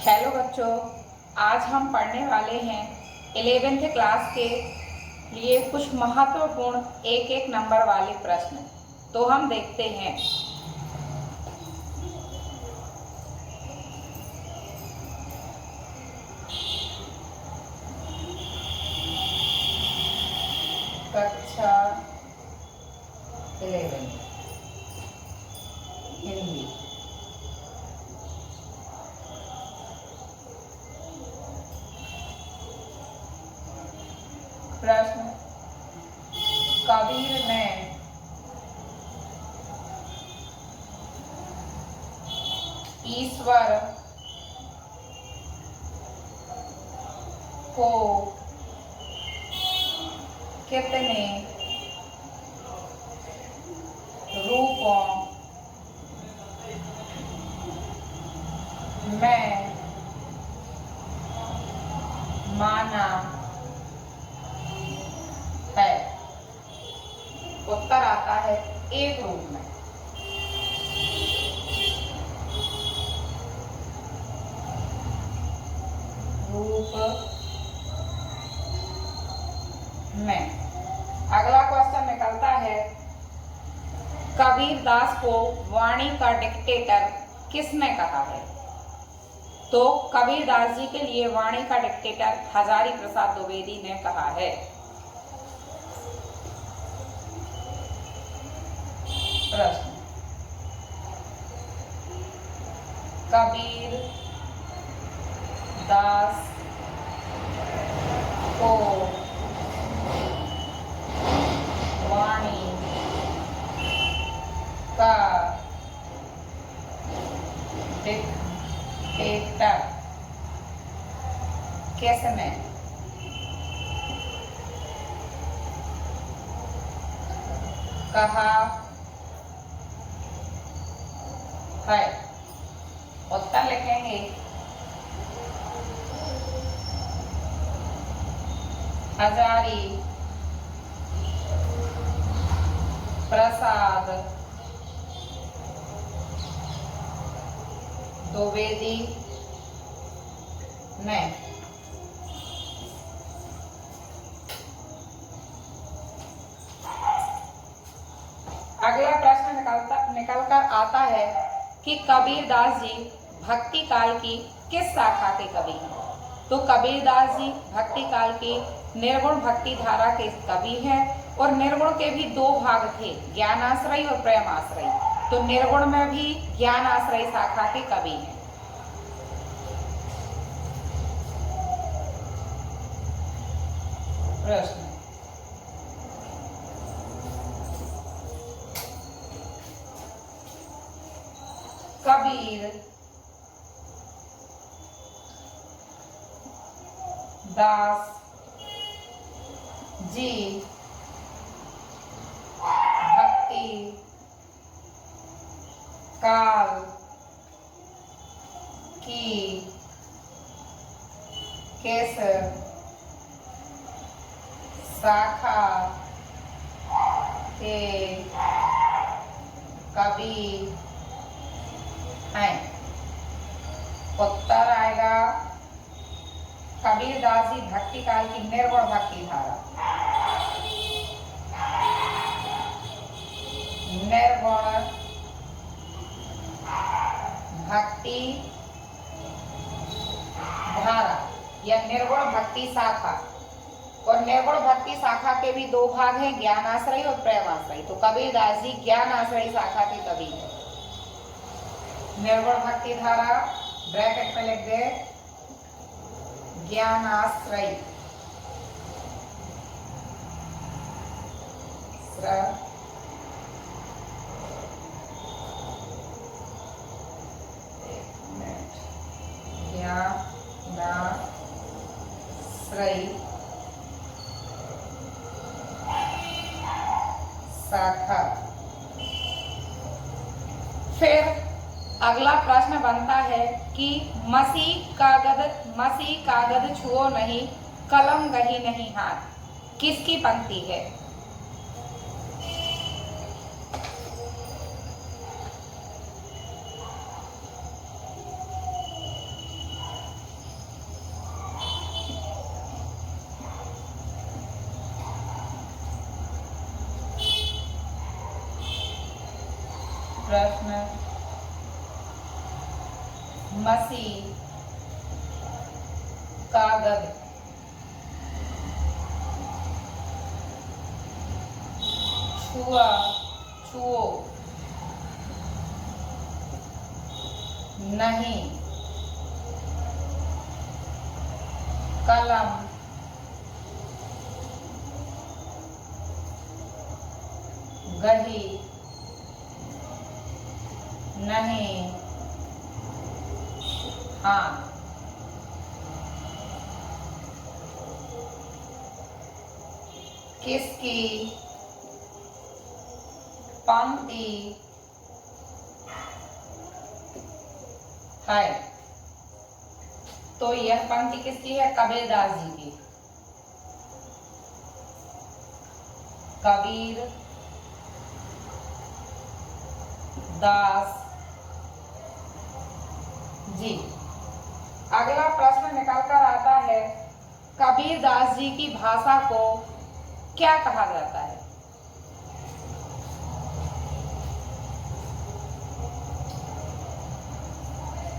Hello बच्चों, आज हम पढ़ने वाले हैं 11th क्लास के लिए कुछ महत्वपूर्ण एक एक नंबर वाले प्रश्न। तो हम देखते हैं। कक्षा 11 हिंदी। प्रश्न, कबीर ने ईश्वर को कितने रूपों में माना है? उत्तर आता है एक रूप में। रूप में। अगला क्वेश्चन निकलता है, कबीरदास को वाणी का डिक्टेटर किसने कहा है? तो कबीरदास जी के लिए वाणी का डिक्टेटर हजारी प्रसाद द्विवेदी ने कहा है। प्रश्न, कबीर दास को वाणी का डिक्टेटर किसने कहा है? उत्तर लिखेंगे हजारी प्रसाद द्विवेदी ने। अगला प्रश्न निकलकर आता है कि कबीरदास जी भक्ति काल की किस शाखा के कवि हैं? तो कबीरदास जी भक्ति काल की निर्गुण भक्ति धारा के कवि हैं और निर्गुण के भी दो भाग थे, ज्ञानाश्रयी और प्रेमाश्रयी। तो निर्गुण में भी ज्ञानाश्रयी शाखा के कवि हैं। प्रश्न, कबीर दास जी भक्ति काल की किस शाखा के कवि हैं? उत्तर आएगा कबीरदास जी भक्ति काल की निर्गुण भक्ति धारा। निर्गुण भक्ति धारा या निर्गुण भक्ति शाखा। और निर्गुण भक्ति शाखा के भी दो भाग हैं, ज्ञानाश्रयी और प्रेमाश्रयी। तो कबीरदास जी ज्ञानाश्रयी शाखा के कवि हैं। निर्गुण भक्ति धारा ब्रैकेट में लिख दे ज्ञानाश्रयी। ज्ञानाश्रयी शाखा। फिर अगला प्रश्न बनता है कि मसी कागद छुओ नहीं, कलम गही नहीं हाथ, किसकी पंक्ति है? प्रश्न मसी कागज छुआ छुओ नहीं कलम गही नहीं हाँ किसकी पंक्ति है। तो यह पंक्ति किसकी है? कबीरदास जी की। कबीर दास जी। अगला प्रश्न निकल कर आता है, कबीरदास जी की भाषा को क्या कहा जाता है?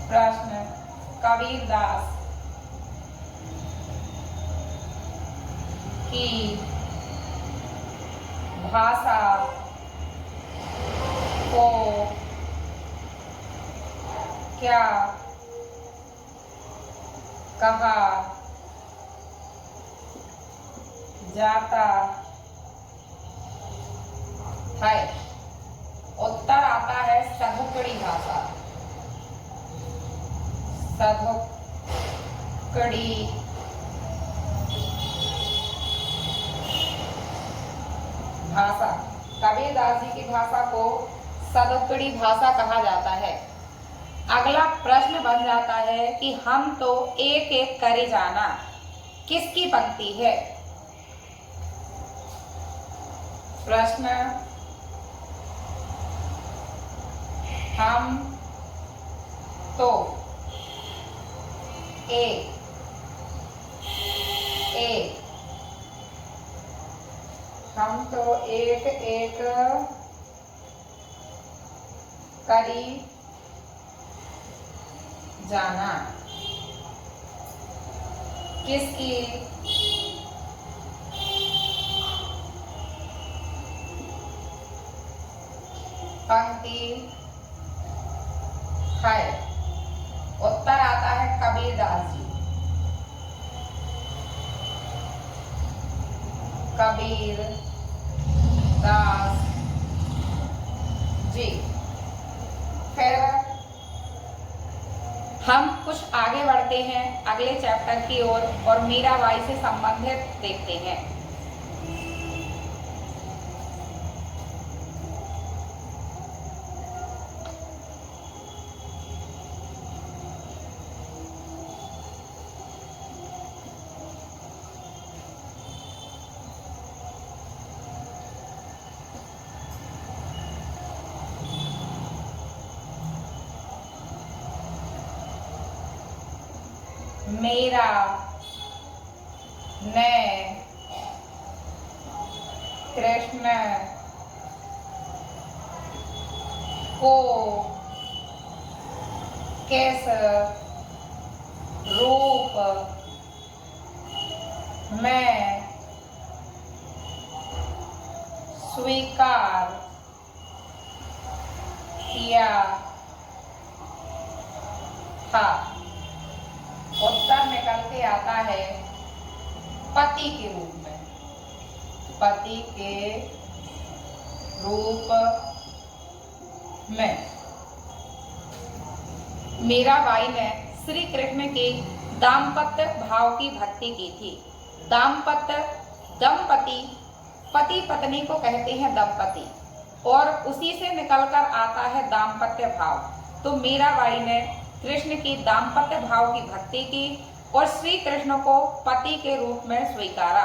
प्रश्न कबीरदास की भाषा को क्या कहा जाता है? उत्तर आता है सधुकड़ी भाषा। सधुकड़ी भाषा, कबीरदास जी की भाषा को सधुकड़ी भाषा कहा जाता है। अगला प्रश्न बन जाता है कि हम तो एक एक करे जाना किसकी पंक्ति है? प्रश्न हम तो एक एक हम तो एक एक करी जाना किसकी पंक्ति है? उत्तर आता है कबीरदास जी। कबीर दास जी। फिर हम कुछ आगे बढ़ते हैं अगले चैप्टर की ओर और मीराबाई से संबंधित देखते हैं। मेरा ने कृष्ण को किस रूप में स्वीकार किया था? उत्तर निकल के आता है पति के रूप में। पति के रूप में मीराबाई ने श्री कृष्ण के दाम्पत्य भाव की भक्ति की थी। दाम्पत्य, दंपति, पति पत्नी को कहते हैं दंपति, और उसी से निकलकर आता है दाम्पत्य भाव। तो मीराबाई ने कृष्ण की दाम्पत्य भाव की भक्ति की और श्री कृष्ण को पति के रूप में स्वीकारा।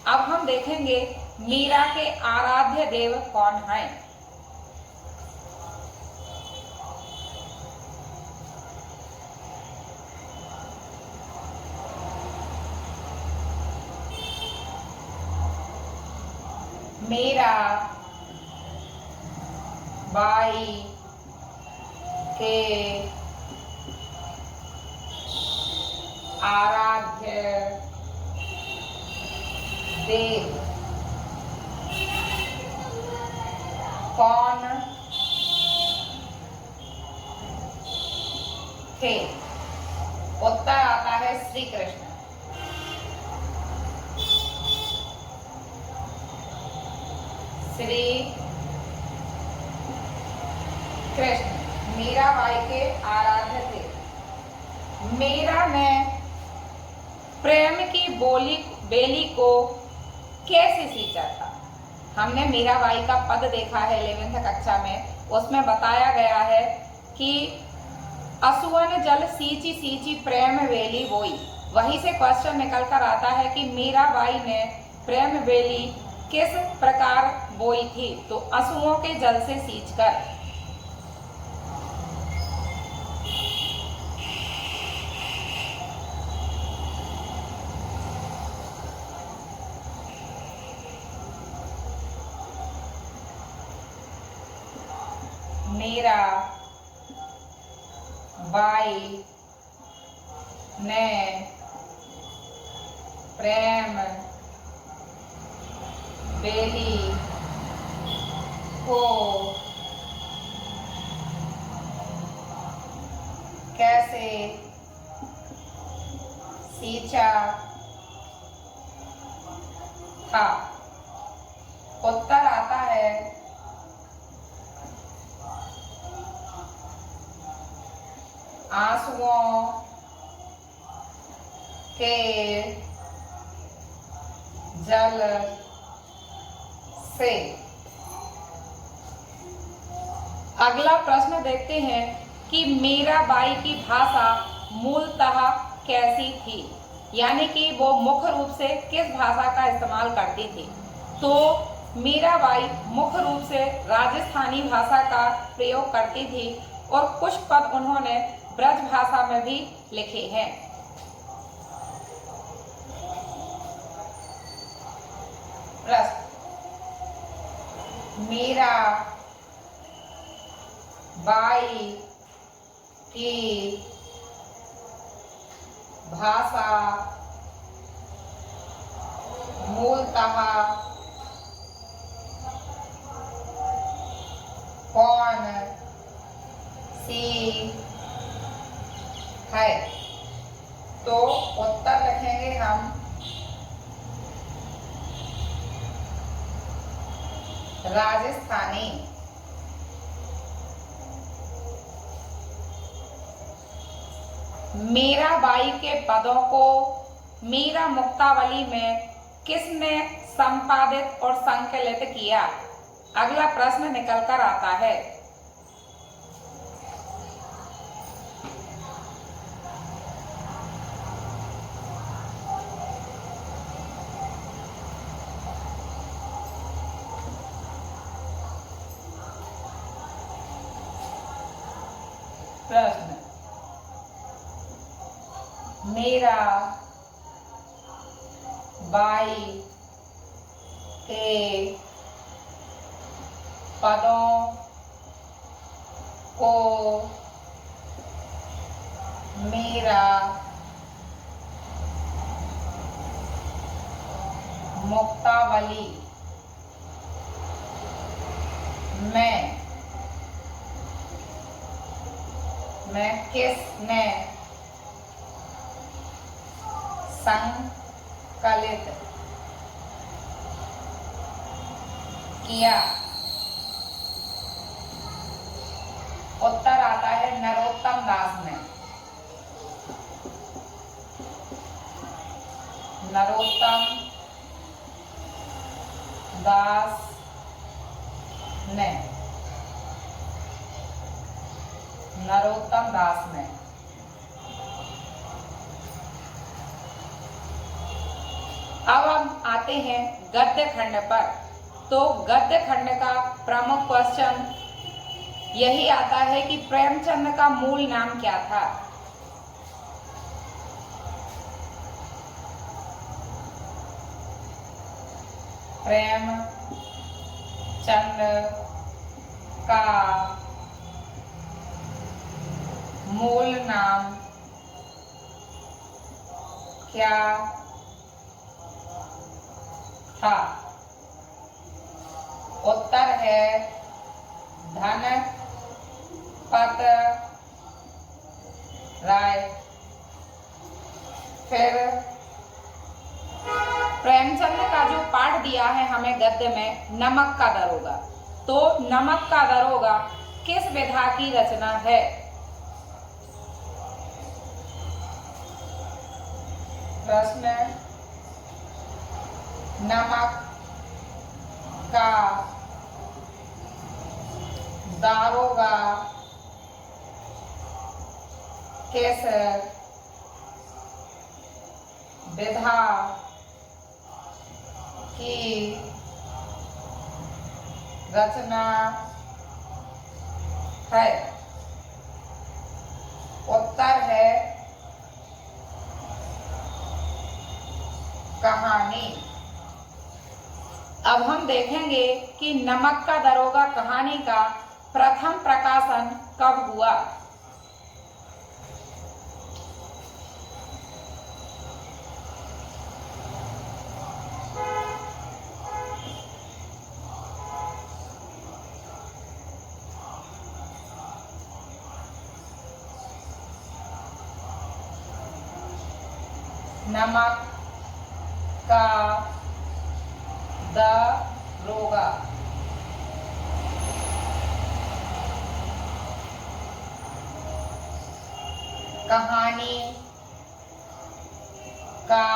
अब हम देखेंगे मीरा के आराध्य देव कौन हैं। मीरा बाई के आराध्य देव कौन थे? उत्तर आता है श्री कृष्ण। श्री कृष्ण मीराबाई के आराध्य थे। मीरा ने प्रेम की बेली को कैसे सींचा था? हमने मीराबाई का पद देखा है 11th कक्षा में। उसमें बताया गया है कि असुवन जल सींची सींची प्रेम बेली बोई। वहीं से क्वेश्चन निकल कर आता है कि मीराबाई ने प्रेम बेली किस प्रकार बोई थी? तो असुओं के जल से सींचकर। मीराबाई ने प्रेम बेली को कैसे सींचा था? उत्तर आता है आंसुओं के जल से। अगला प्रश्न देखते हैं कि मीराबाई की भाषा मूलतः कैसी थी, यानी कि वो मुख्य रूप से किस भाषा का इस्तेमाल करती थी? तो मीराबाई मुख्य रूप से राजस्थानी भाषा का प्रयोग करती थी और कुछ पद उन्होंने ब्रज भाषा में भी लिखे हैं। प्रश्न, मीराबाई की भाषा मूलतः कौन सी है? तो उत्तर लिखेंगे हम राजस्थानी। मीराबाई के पदों को मीरा मुक्तावली में किसने संपादित और संकलित किया? अगला प्रश्न निकल कर आता है। प्रश्न, मीराबाई के पदों को मीरा मुक्तावली में किसने संकलित किया? उत्तर आता है नरोत्तम दास ने। नरोत्तम दास ने। नरोत्तम दास ने। अब हम आते हैं गद्य खंड पर। तो गद्य खंड का प्रमुख क्वेश्चन यही आता है कि प्रेमचंद का मूल नाम क्या था? प्रेमचंद का मूल नाम क्या था? उत्तर है धनपत राय। फिर प्रेमचंद का जो पाठ दिया है हमें गद्य में, नमक का दरोगा, तो नमक का दरोगा किस विधा की रचना है? प्रश्न, नमक का दारोगा किस विधा की रचना है? उत्तर है कहानी। अब हम देखेंगे कि नमक का दरोगा कहानी का प्रथम प्रकाशन कब हुआ। नमक का दरोगा कहानी का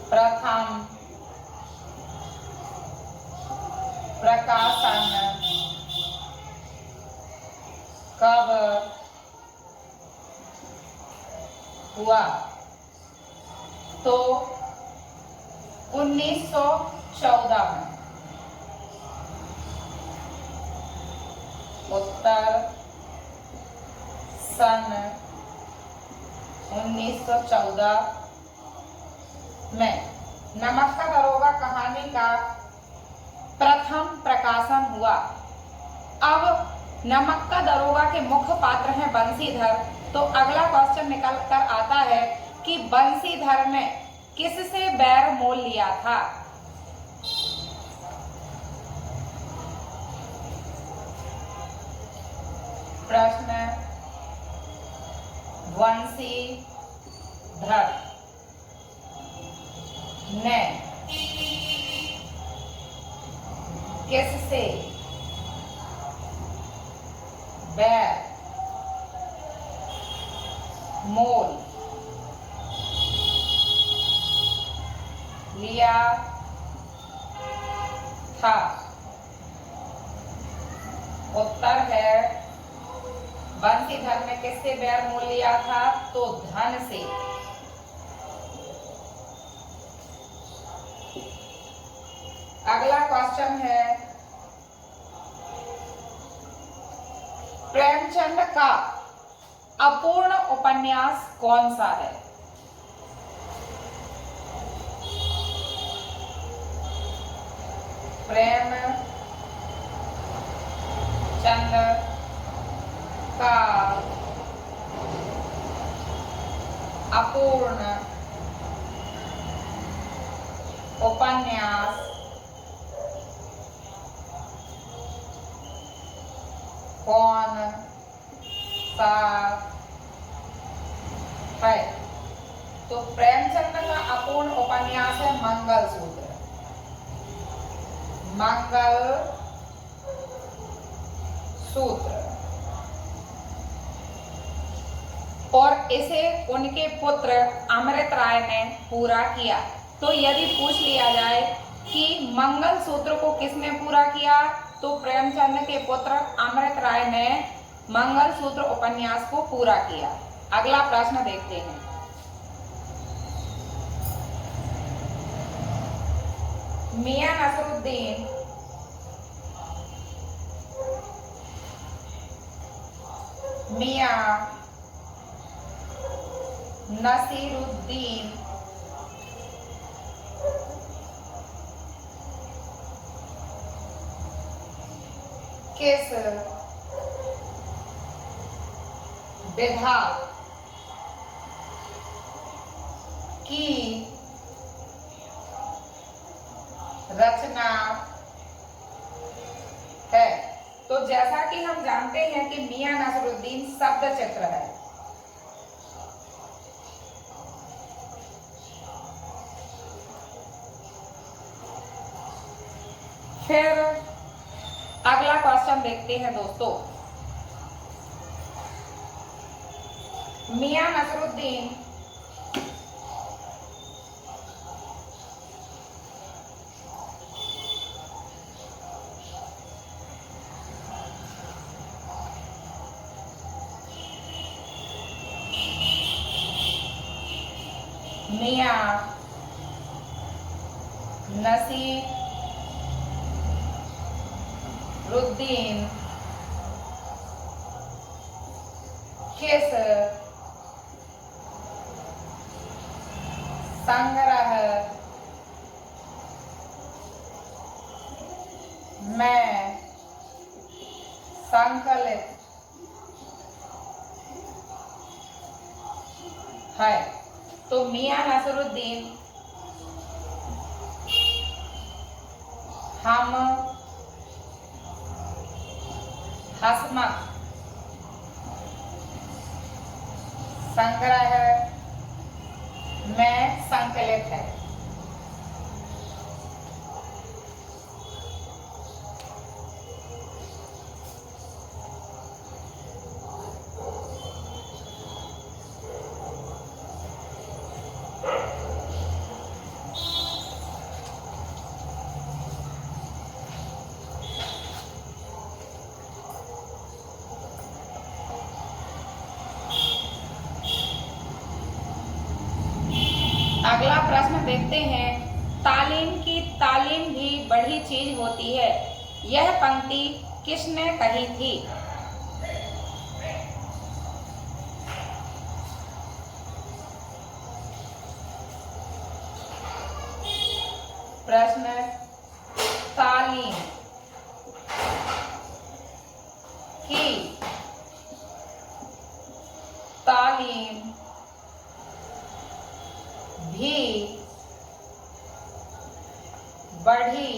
प्रथम प्रकाशन कब हुआ? तो 1914 में। उत्तर सन 1914 में नमक का दरोगा कहानी का प्रथम प्रकाशन हुआ। अब नमक का दरोगा के मुख्य पात्र हैं बंसीधर, तो अगला क्वेश्चन निकल कर आता है कि बंसीधर ने किससे बैर मोल लिया था? प्रश्न, बंसीधर ने किससे बैर मोल लिया था? उत्तर है बंसीधर ने किससे बैर मोल लिया था? तो धन से। अगला क्वेश्चन है, प्रेमचंद का अपूर्ण उपन्यास कौन सा है? प्रेमचंद का अपूर्ण उपन्यास कौन सा है? तो प्रेमचंद का अपूर्ण उपन्यास है मंगल सूत्र। मंगल सूत्र। और इसे उनके पुत्र अमृत राय ने पूरा किया। तो यदि पूछ लिया जाए कि मंगल सूत्र को किसने पूरा किया, तो प्रेमचंद के पुत्र अमृत राय ने मंगल सूत्र उपन्यास को पूरा किया। अगला प्रश्न देखते हैं। मियां नसरुद्दीन किस विधा की रचना है। तो जैसा कि हम जानते हैं कि मियां नसरुद्दीन शब्द चित्र है। फिर अगला क्वेश्चन देखते हैं दोस्तों। मियां नसरुद्दीन मियां नसीरुद्दीन किस संग्रह में संकलित है। तो मियां नसरुद्दीन हम हसमत संग्रह में संकलित है। अगला प्रश्न देखते हैं। तालीम की तालीम भी बड़ी चीज होती है, यह पंक्ति किसने कही थी? प्रश्न, तालीम की तालीम भी बड़ी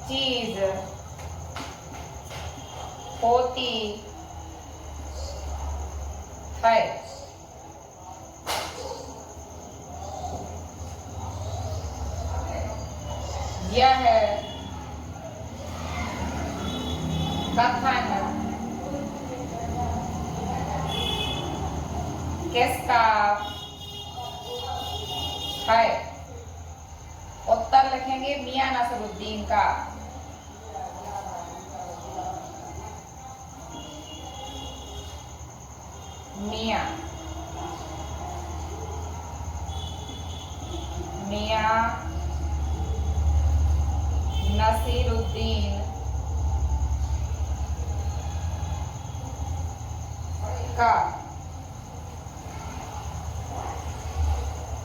चीज होती है। यह कथन किसका है? उत्तर लिखेंगे मियां नसरुद्दीन का। मियां नसीरुद्दीन का।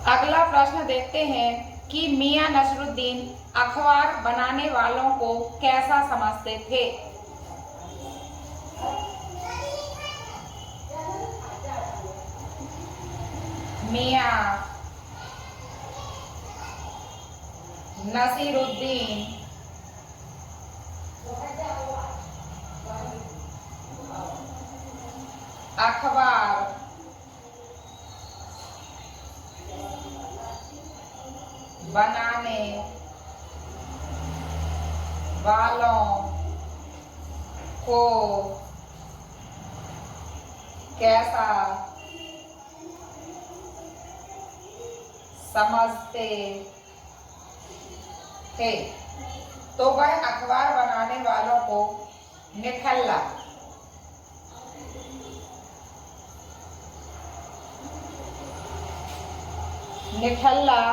अगला प्रश्न देखते हैं कि मियां नसरुद्दीन अखबार बनाने वालों को कैसा समझते थे? मियां नसीरुद्दीन अखबार बनाने वालों को कैसा समझते थे? तो वह अखबार बनाने वालों को निठल्ला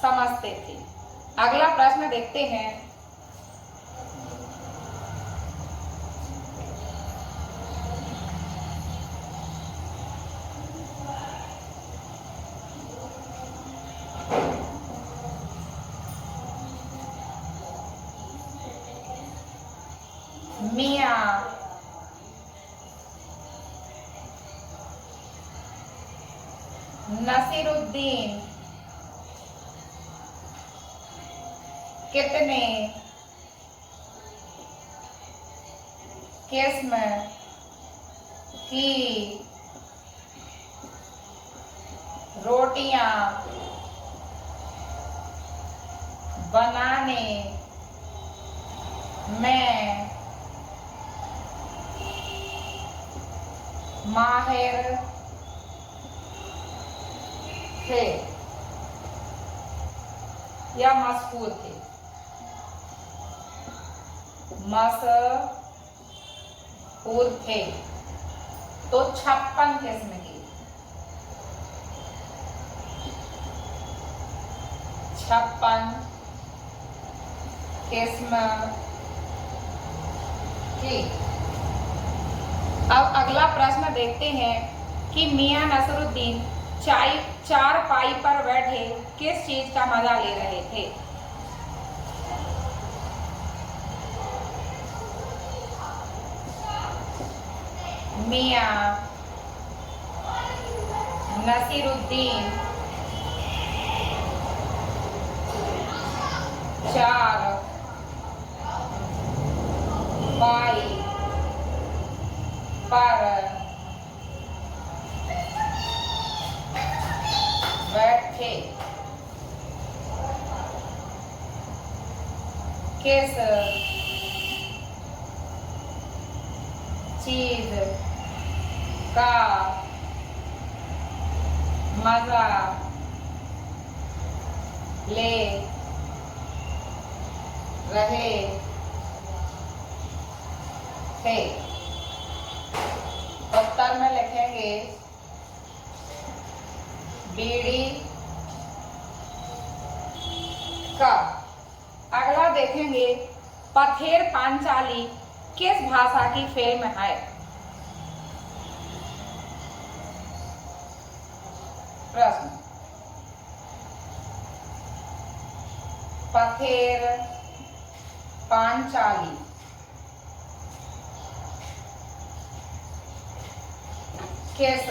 समझते थे। अगला प्रश्न देखते हैं। मियां नसीरुद्दीन कितने किस्म की रोटियां बनाने में माहिर थे या मशहूर थे? मशहूर थे। तो 56 किस्म की, 56 किस्म की। अब अगला प्रश्न देखते हैं कि मियां नसरुद्दीन चारपाई पर बैठे किस चीज का मजा ले रहे थे? मियां नसीरुद्दीन चारपाई पर बैठे किस चीज का मजा ले रहे थे? उत्तर में लिखेंगे बीड़ी का। अगला देखेंगे पथेर पांचाली किस भाषा की फिल्म है? प्रश्न, पथेर पांचाली किस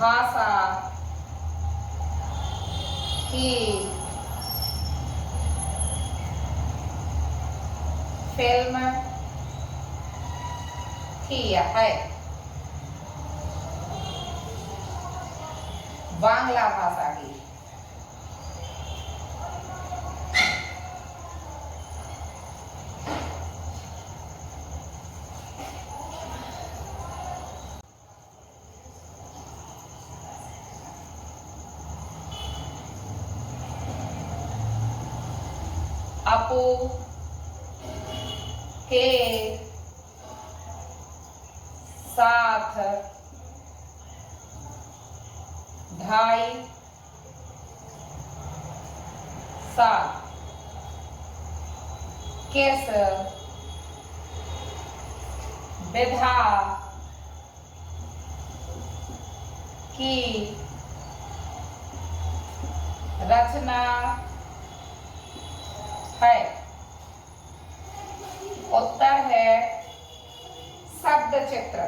भाषा की फिल्म थी है? बांग्ला भाषा की। अपू के साथ 2.5 साल किस विधा की रचना है? उत्तर है शब्द चित्र।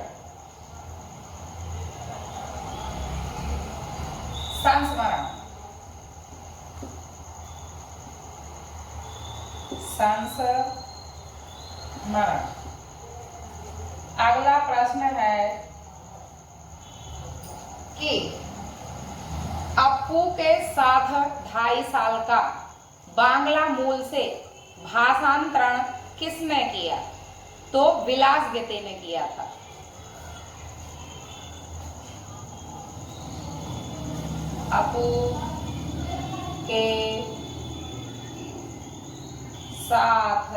संस्मरण, संस्मरण। अगला प्रश्न है कि अप्पू के साथ 2.5 साल का बांग्ला मूल से भाषांतरण किसने किया? तो विलास गीते ने किया था। अप्पू के साथ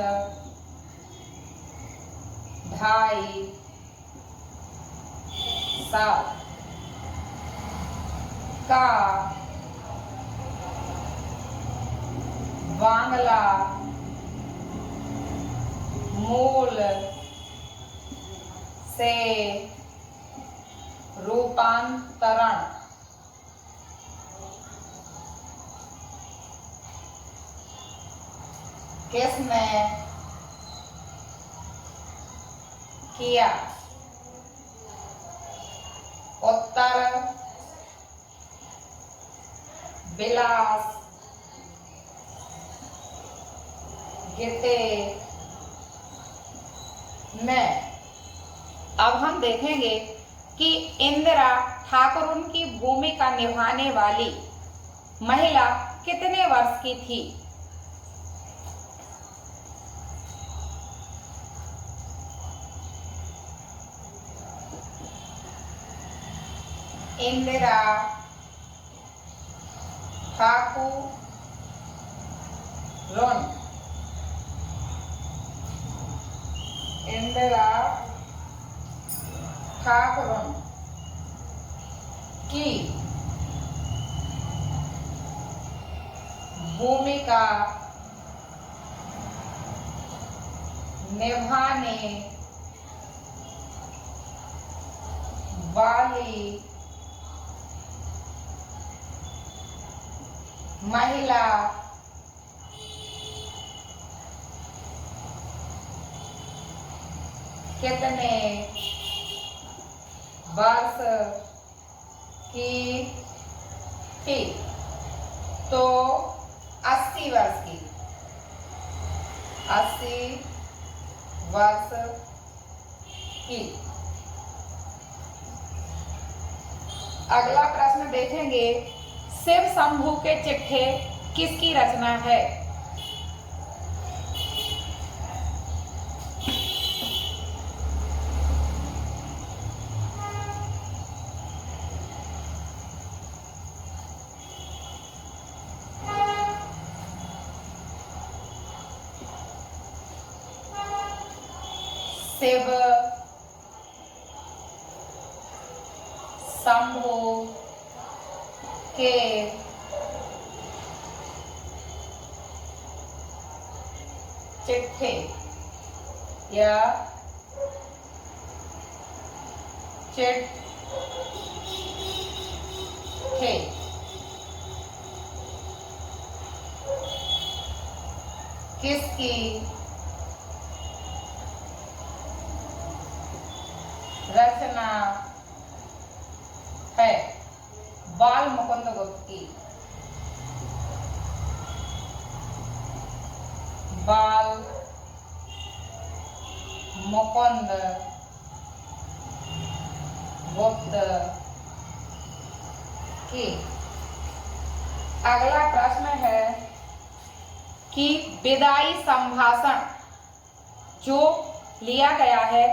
2.5 साल का बांग्ला मूल से रूपांतरण किसने किया? उत्तर उत्तर विलास गिरते में। अब हम देखेंगे कि इंदिरा ठाकुर की भूमिका निभाने वाली महिला कितने वर्ष की थी। इंदिरा ठाकुर इंदिरा ठाकुर की भूमिका निभाने वाली महिला कितने वर्ष की थी। तो 80 वर्ष की, 80 वर्ष की। अगला प्रश्न देखेंगे, शिव शंभू के चिट्ठे किसकी रचना है। शिव शंभू के चिट्ठे या चिट्ठे किसकी रचना है। बाल मुकुंद गुप्त की। बाल मुकुंद गुप्त की। अगला प्रश्न है कि विदाई संभाषण जो लिया गया है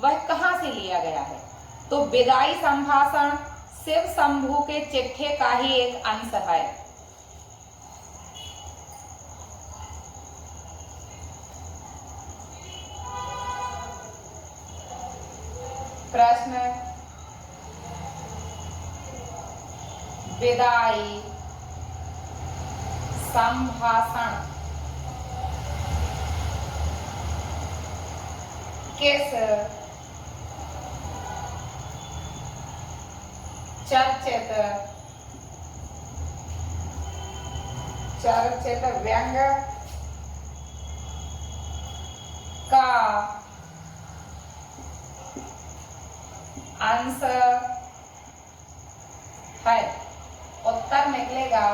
वह कहाँ से लिया गया है। तो विदाई संभाषण शिव शंभू के चिट्ठे का ही एक अंश है। प्रश्न, विदाई संभाषण किस चर्चित व्यंग का अंश है। उत्तर निकलेगा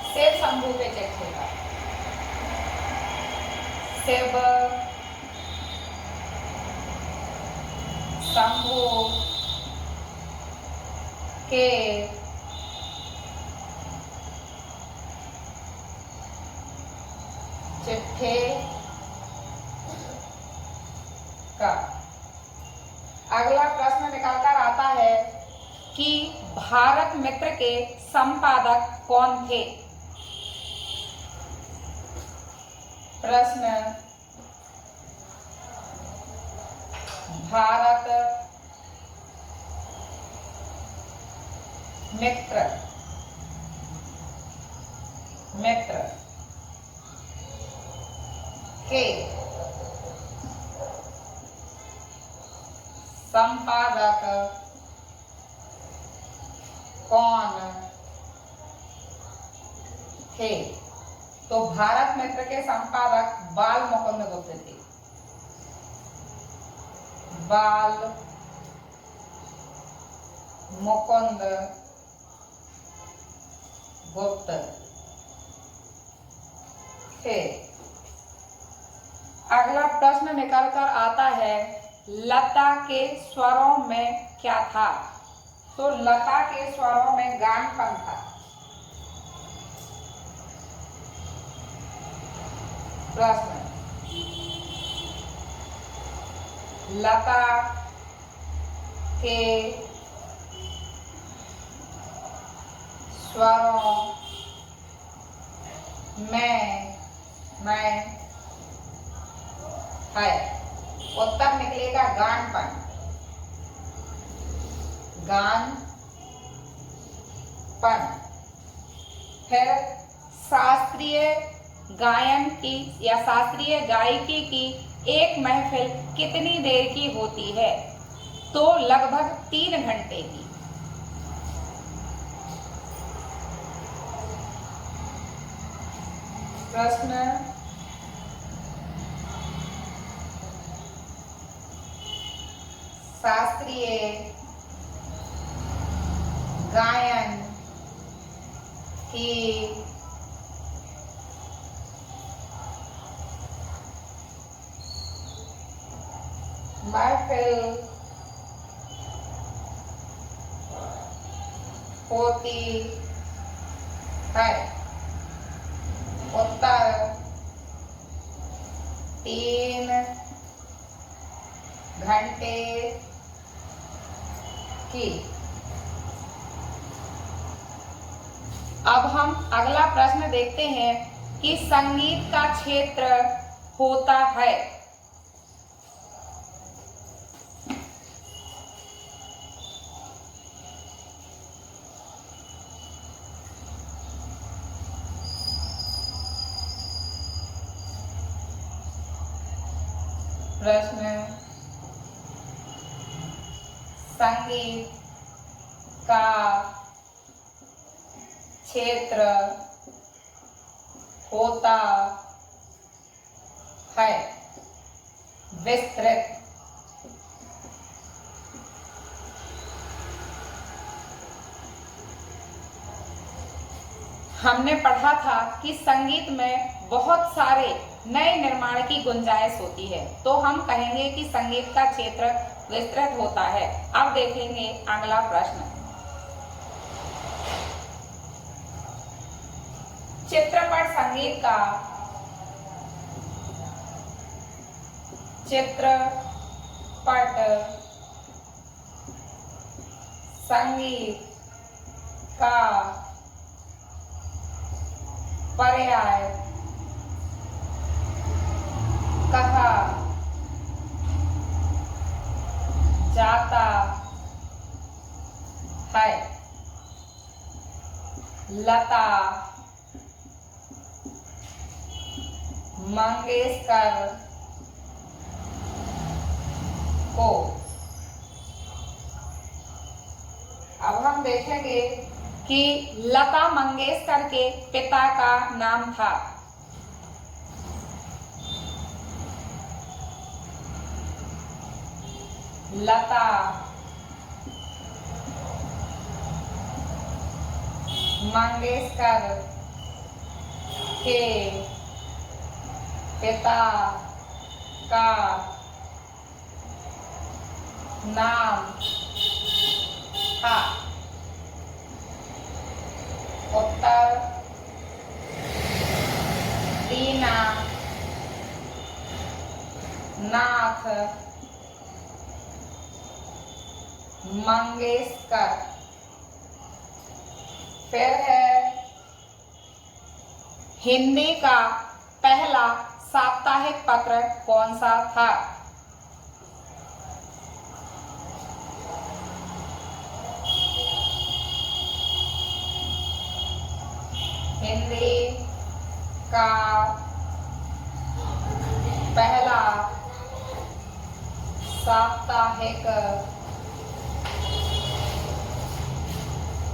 शिव शंभू के चिट्ठे का। शिव शंभू के चिट्ठे का। अगला प्रश्न निकलकर आता है कि भारत मित्र के संपादक कौन थे। प्रश्न, भारत मित्र के संपादक कौन थे। तो भारत मित्र के संपादक बाल मुकुंद गुप्त थे। बाल मुकुंद गुप्त थे। अगला प्रश्न निकल कर आता है, लता के स्वरों में क्या था? तो लता के स्वरों में गानपन था। प्रश्न, लता के स्वरों में है, उत्तर निकलेगा गानपन। फिर शास्त्रीय गायन की या शास्त्रीय गायकी की एक महफिल कितनी देर की होती है? तो लगभग 3 घंटे की। प्रश्न, शास्त्रीय गायन की महफिल होती है, उत्तर 3 घंटे की। अब हम अगला प्रश्न देखते हैं कि संगीत का क्षेत्र होता है। प्रश्न, संगीत का क्षेत्र होता है विस्तृत। हमने पढ़ा था कि संगीत में बहुत सारे नए निर्माण की गुंजाइश होती है, तो हम कहेंगे कि संगीत का क्षेत्र विस्तृत होता है। अब देखेंगे अगला प्रश्न, चित्रपट संगीत का पर्याय कहा जाता है? लता मंगेशकर को। अब हम देखेंगे कि लता मंगेशकर के पिता का नाम था। लता मंगेशकर के पिता का नाम था। उत्तर दीना नाथ मंगेशकर। फिर है, हिंदी का पहला साप्ताहिक पत्र कौन सा था? हिंदी का पहला साप्ताहिक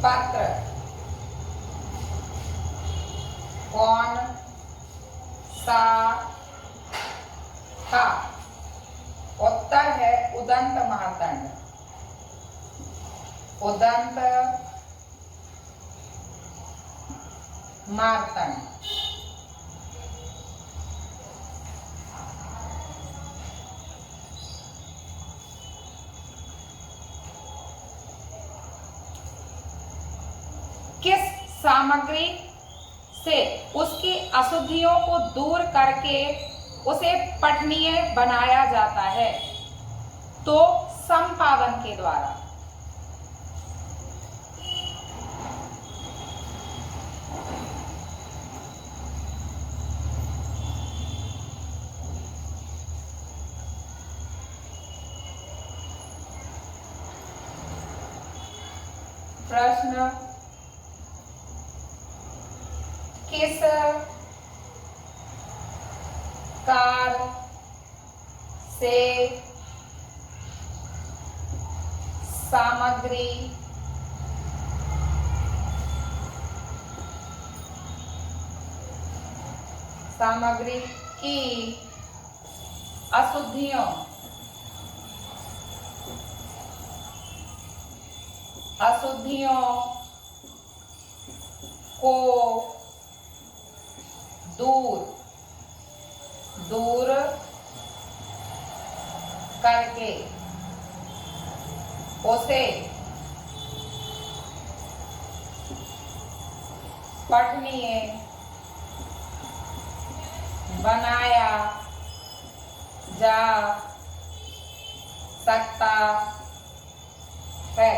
पत्र कौन सा था? उत्तर है उदंत मार्तंड। उदंत मार्तंड। किस सामग्री से उसकी अशुद्धियों को दूर करके उसे पठनीय बनाया जाता है? तो संपादन के द्वारा। प्रश्न, किस कार्य से सामग्री की अशुद्धियों को दूर करके उसे पठनीय बनाया जा सकता है?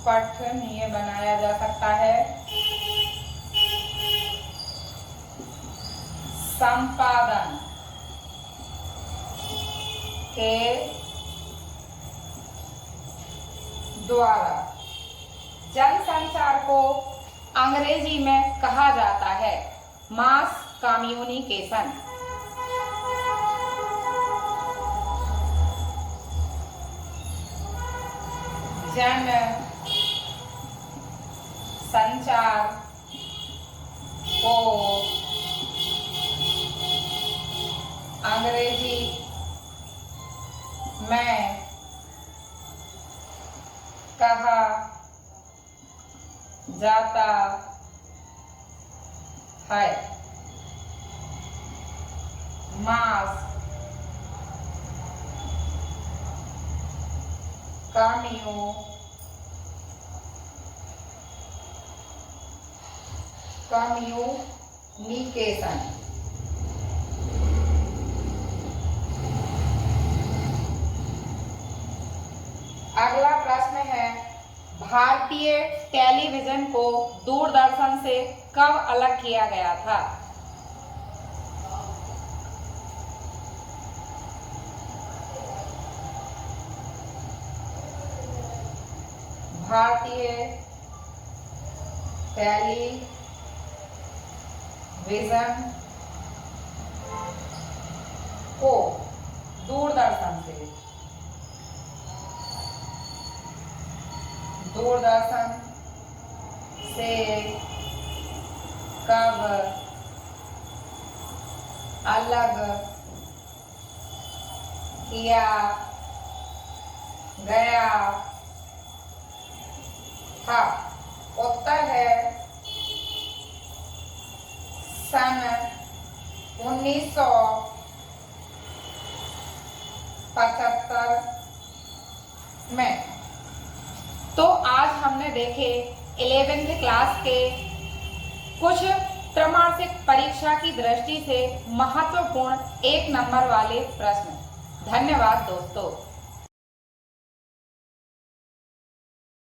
पठनीय बनाया जा सकता है। संपादन के द्वारा। जनसंचार को अंग्रेजी में कहा जाता है मास कम्युनिकेशन। जन संचार को अंग्रेजी में कहा जाता है मास कम्युनिकेशन। अगला प्रश्न है, भारतीय टेलीविजन को दूरदर्शन से कब अलग किया गया था? भारतीय टेलीविजन को दूरदर्शन से कब अलग किया गया था? उत्तर है सन 1975 में। तो आज हमने देखे 11वीं क्लास के कुछ त्रैमासिक परीक्षा की दृष्टि से महत्वपूर्ण 1 नंबर वाले प्रश्न। धन्यवाद दोस्तों।